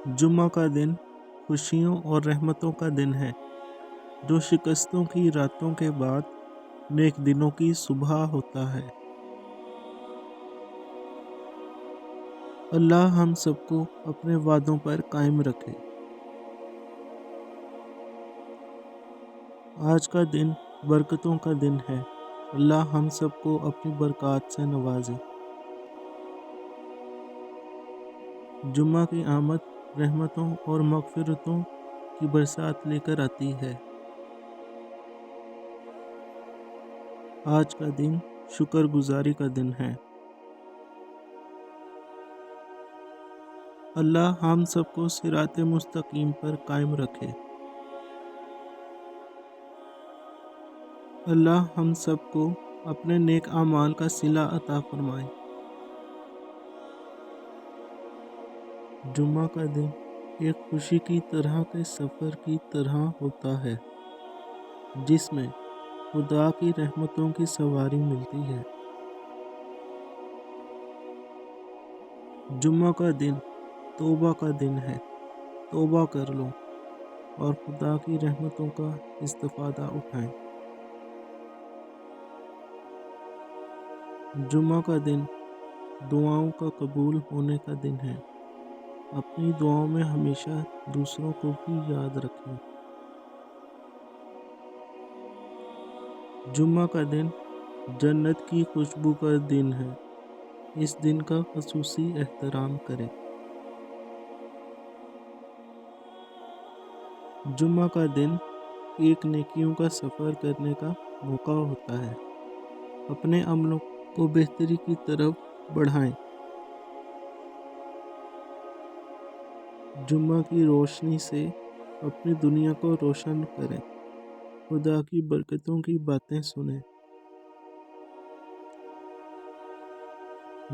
جمعہ کا دن خوشیوں اور رحمتوں کا دن ہے، جو شکستوں کی راتوں کے بعد نیک دنوں کی صبح ہوتا ہے۔ اللہ ہم سب کو اپنے وعدوں پر قائم رکھے۔ آج کا دن برکتوں کا دن ہے۔ اللہ ہم سب کو اپنی برکات سے نوازے۔ جمعہ کی آمد رحمتوں اور مغفرتوں کی برسات لے کر آتی ہے۔ آج کا دن شکر گزاری کا دن ہے۔ اللہ ہم سب کو صراط مستقیم پر قائم رکھے۔ اللہ ہم سب کو اپنے نیک اعمال کا صلہ عطا فرمائے۔ جمعہ کا دن ایک خوشی کی طرح کے سفر کی طرح ہوتا ہے، جس میں خدا کی رحمتوں کی سواری ملتی ہے۔ جمعہ کا دن توبہ کا دن ہے۔ توبہ کر لو اور خدا کی رحمتوں کا استفادہ اٹھائیں۔ جمعہ کا دن دعاؤں کا قبول ہونے کا دن ہے۔ اپنی دعاؤں میں ہمیشہ دوسروں کو بھی یاد رکھیں۔ جمعہ کا دن جنت کی خوشبو کا دن ہے۔ اس دن کا خصوصی احترام کریں۔ جمعہ کا دن ایک نیکیوں کا سفر کرنے کا موقع ہوتا ہے۔ اپنے عملوں کو بہتری کی طرف بڑھائیں۔ جمعہ کی روشنی سے اپنی دنیا کو روشن کریں۔ خدا کی برکتوں کی باتیں سنیں۔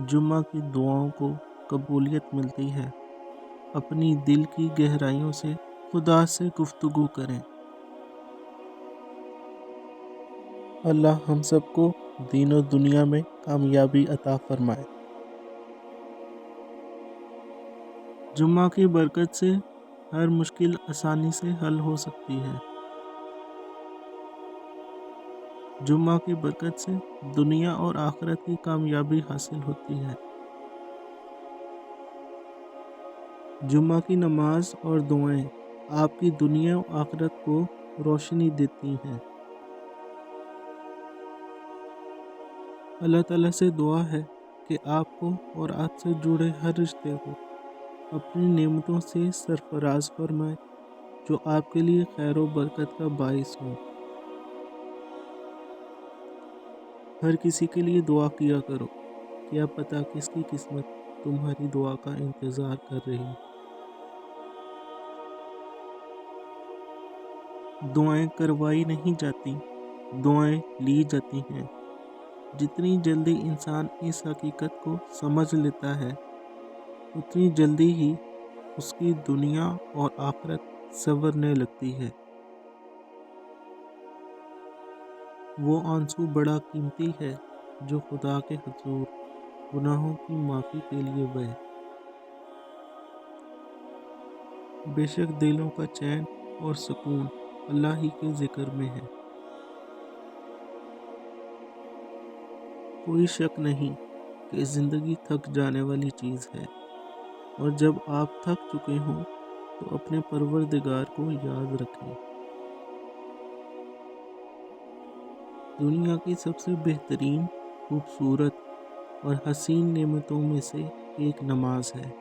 جمعہ کی دعاؤں کو قبولیت ملتی ہے۔ اپنی دل کی گہرائیوں سے خدا سے گفتگو کریں۔ اللہ ہم سب کو دین و دنیا میں کامیابی عطا فرمائے۔ جمعہ کی برکت سے ہر مشکل آسانی سے حل ہو سکتی ہے۔ جمعہ کی برکت سے دنیا اور آخرت کی کامیابی حاصل ہوتی ہے۔ جمعہ کی نماز اور دعائیں آپ کی دنیا و آخرت کو روشنی دیتی ہیں۔ اللہ تعالیٰ سے دعا ہے کہ آپ کو اور آپ سے جڑے ہر رشتے کو اپنی نعمتوں سے سرفراز فرمائے، جو آپ کے لیے خیر و برکت کا باعث ہوں۔ ہر کسی کے لیے دعا کیا کرو، کیا پتہ کس کی قسمت تمہاری دعا کا انتظار کر رہی۔ دعائیں کروائی نہیں جاتی، دعائیں لی جاتی ہیں۔ جتنی جلدی انسان اس حقیقت کو سمجھ لیتا ہے، اتنی جلدی ہی اس کی دنیا اور آخرت سنورنے لگتی ہے۔ وہ آنسو بڑا قیمتی ہے جو خدا کے حضور گناہوں کی معافی کے لیے بہے۔ بے شک دلوں کا چین اور سکون اللہ ہی کے ذکر میں ہے۔ کوئی شک نہیں کہ زندگی تھک جانے والی چیز ہے، اور جب آپ تھک چکے ہوں تو اپنے پروردگار کو یاد رکھیں۔ دنیا کی سب سے بہترین، خوبصورت اور حسین نعمتوں میں سے ایک نماز ہے۔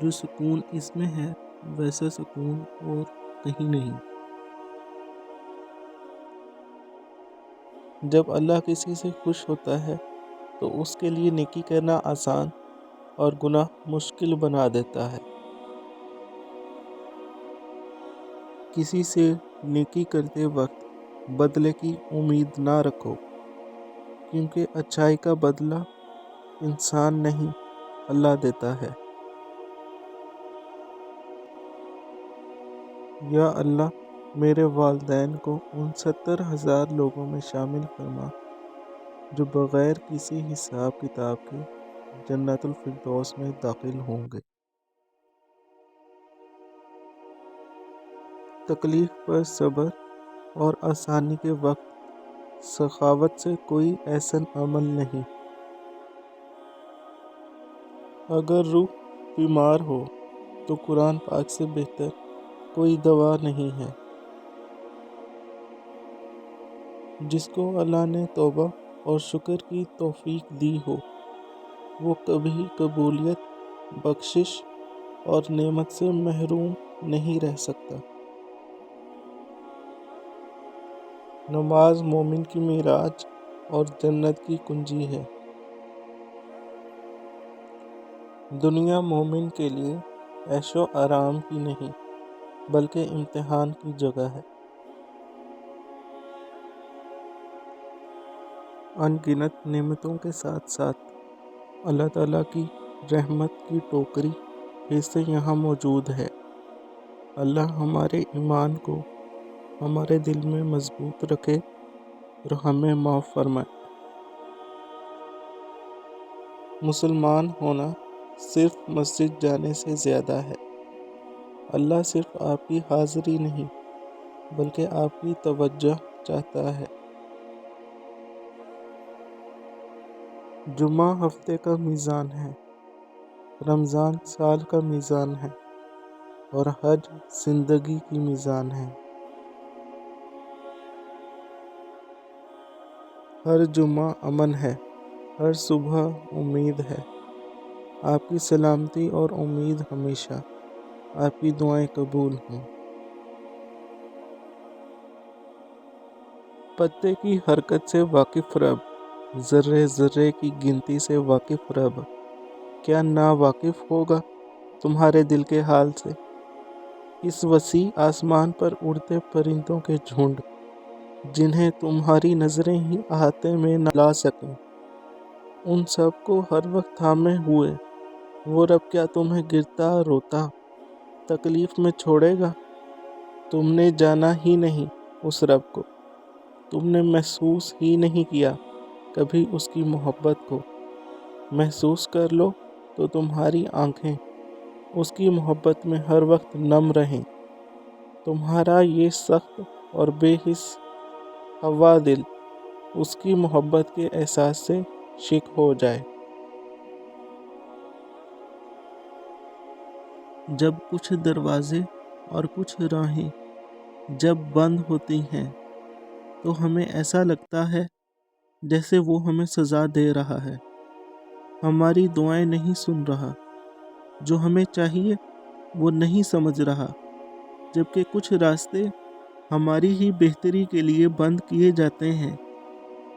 جو سکون اس میں ہے ویسا سکون اور کہیں نہیں۔ جب اللہ کسی سے خوش ہوتا ہے تو اس کے لیے نیکی کرنا آسان اور گناہ مشکل بنا دیتا ہے۔ کسی سے نیکی کرتے وقت بدلے کی امید نہ رکھو، کیونکہ اچھائی کا بدلہ انسان نہیں، اللہ دیتا ہے۔ یا اللہ میرے والدین کو ان 70,000 لوگوں میں شامل فرما جو بغیر کسی حساب کتاب کے جنت الفردوس میں داخل ہوں گے۔ تکلیف پر صبر اور آسانی کے وقت سخاوت سے کوئی احسن عمل نہیں۔ اگر روح بیمار ہو تو قرآن پاک سے بہتر کوئی دوا نہیں ہے۔ جس کو اللہ نے توبہ اور شکر کی توفیق دی ہو وہ کبھی قبولیت، بخشش اور نعمت سے محروم نہیں رہ سکتا۔ نماز مومن کی معراج اور جنت کی کنجی ہے۔ دنیا مومن کے لیے عیش و آرام کی نہیں بلکہ امتحان کی جگہ ہے۔ ان گنت نعمتوں کے ساتھ ساتھ اللہ تعالیٰ کی رحمت کی ٹوکری پھر سے یہاں موجود ہے۔ اللہ ہمارے ایمان کو ہمارے دل میں مضبوط رکھے اور ہمیں معاف فرمائے۔ مسلمان ہونا صرف مسجد جانے سے زیادہ ہے۔ اللہ صرف آپ کی حاضری نہیں بلکہ آپ کی توجہ چاہتا ہے۔ جمعہ ہفتے کا میزان ہے، رمضان سال کا میزان ہے اور حج زندگی کی میزان ہے۔ ہر جمعہ امن ہے، ہر صبح امید ہے۔ آپ کی سلامتی اور امید ہمیشہ آپ کی دعائیں قبول ہوں۔ پتے کی حرکت سے واقف رب، ذرے ذرے کی گنتی سے واقف رب، کیا نا واقف ہوگا تمہارے دل کے حال سے؟ اس وسیع آسمان پر اڑتے پرندوں کے جھنڈ جنہیں تمہاری نظریں ہی احاطے میں نہ لا سکیں، ان سب کو ہر وقت تھامے ہوئے وہ رب کیا تمہیں گرتا روتا تکلیف میں چھوڑے گا؟ تم نے جانا ہی نہیں اس رب کو، تم نے محسوس ہی نہیں کیا کبھی اس کی محبت کو۔ محسوس کر لو تو تمہاری آنکھیں اس کی محبت میں ہر وقت نم رہیں، تمہارا یہ سخت اور بے حس ہوا دل اس کی محبت کے احساس سے شک ہو جائے۔ جب کچھ دروازے اور کچھ راہیں جب بند ہوتی ہیں تو ہمیں ایسا لگتا ہے جیسے وہ ہمیں سزا دے رہا ہے، ہماری دعائیں نہیں سن رہا، جو ہمیں چاہیے وہ نہیں سمجھ رہا، جبکہ کچھ راستے ہماری ہی بہتری کے لیے بند کیے جاتے ہیں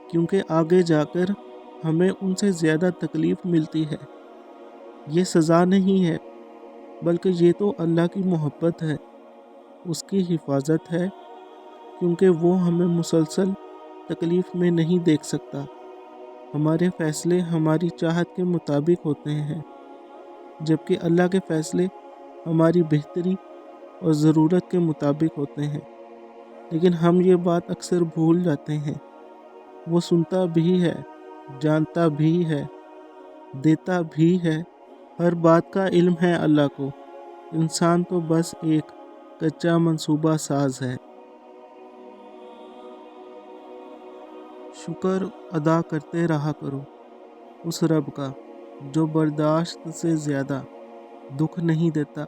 کیونکہ آگے جا کر ہمیں ان سے زیادہ تکلیف ملتی ہے۔ یہ سزا نہیں ہے بلکہ یہ تو اللہ کی محبت ہے، اس کی حفاظت ہے، کیونکہ وہ ہمیں مسلسل تکلیف میں نہیں دیکھ سکتا۔ ہمارے فیصلے ہماری چاہت کے مطابق ہوتے ہیں جبکہ اللہ کے فیصلے ہماری بہتری اور ضرورت کے مطابق ہوتے ہیں، لیکن ہم یہ بات اکثر بھول جاتے ہیں۔ وہ سنتا بھی ہے، جانتا بھی ہے، دیتا بھی ہے، ہر بات کا علم ہے اللہ کو، انسان تو بس ایک کچا منصوبہ ساز ہے۔ شکر ادا کرتے رہا کرو اس رب کا جو برداشت سے زیادہ دکھ نہیں دیتا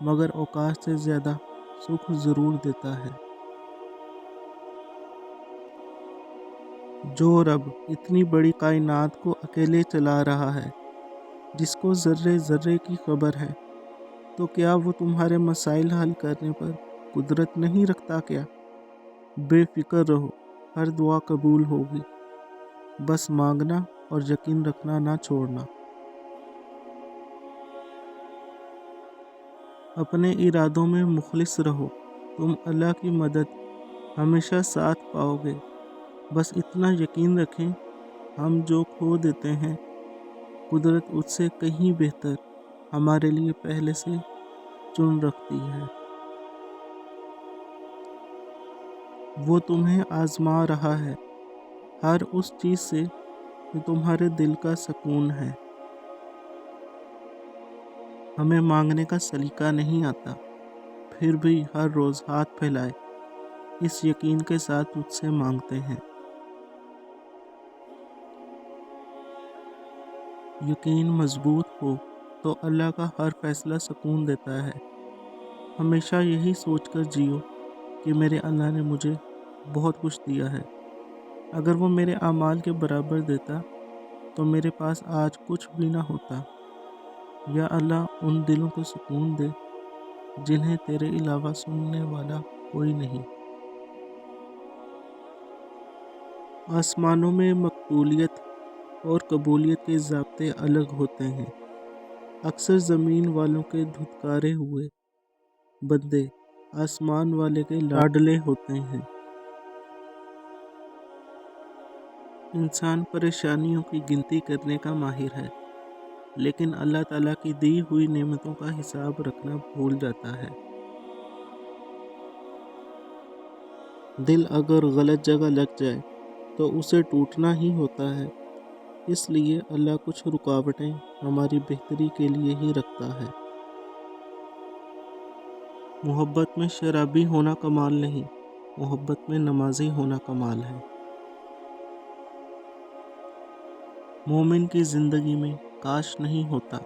مگر اوقات سے زیادہ سکھ ضرور دیتا ہے۔ جو رب اتنی بڑی کائنات کو اکیلے چلا رہا ہے، جس کو ذرے ذرے کی خبر ہے، تو کیا وہ تمہارے مسائل حل کرنے پر قدرت نہیں رکھتا کیا؟ بے فکر رہو، ہر دعا قبول ہوگی، بس مانگنا اور یقین رکھنا نہ چھوڑنا۔ اپنے ارادوں میں مخلص رہو، تم اللہ کی مدد ہمیشہ ساتھ پاؤ گے۔ بس اتنا یقین رکھیں، ہم جو کھو دیتے ہیں قدرت اس سے کہیں بہتر ہمارے لیے پہلے سے چن رکھتی ہے۔ وہ تمہیں آزما رہا ہے ہر اس چیز سے جو تمہارے دل کا سکون ہے۔ ہمیں مانگنے کا سلیقہ نہیں آتا، پھر بھی ہر روز ہاتھ پھیلائے اس یقین کے ساتھ تجھ سے مانگتے ہیں۔ یقین مضبوط ہو تو اللہ کا ہر فیصلہ سکون دیتا ہے۔ ہمیشہ یہی سوچ کر جیو کہ میرے اللہ نے مجھے بہت کچھ دیا ہے، اگر وہ میرے اعمال کے برابر دیتا تو میرے پاس آج کچھ بھی نہ ہوتا۔ یا اللہ ان دلوں کو سکون دے جنہیں تیرے علاوہ سننے والا کوئی نہیں۔ آسمانوں میں مقبولیت اور قبولیت کے ضابطے الگ ہوتے ہیں۔ اکثر زمین والوں کے دھتکارے ہوئے بندے آسمان والے کے لاڈلے ہوتے ہیں۔ انسان پریشانیوں کی گنتی کرنے کا ماہر ہے، لیکن اللہ تعالیٰ کی دی ہوئی نعمتوں کا حساب رکھنا بھول جاتا ہے۔ دل اگر غلط جگہ لگ جائے تو اسے ٹوٹنا ہی ہوتا ہے، اس لیے اللہ کچھ رکاوٹیں ہماری بہتری کے لیے ہی رکھتا ہے۔ محبت میں شرابی ہونا کمال نہیں، محبت میں نمازی ہونا کمال ہے۔ مومن کی زندگی میں کاش نہیں ہوتا،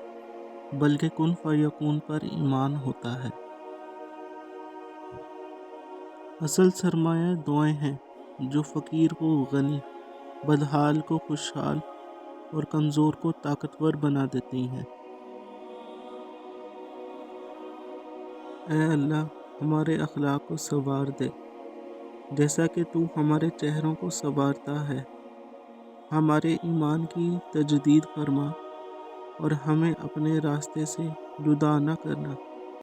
بلکہ کن فیکون پر ایمان ہوتا ہے۔ اصل سرمایہ دعائیں ہیں جو فقیر کو غنی، بدحال کو خوشحال اور کمزور کو طاقتور بنا دیتی ہیں۔ اے اللہ ہمارے اخلاق کو سنوار دے جیسا کہ تو ہمارے چہروں کو سنوارتا ہے۔ ہمارے ایمان کی تجدید فرما اور ہمیں اپنے راستے سے جدا نہ کرنا۔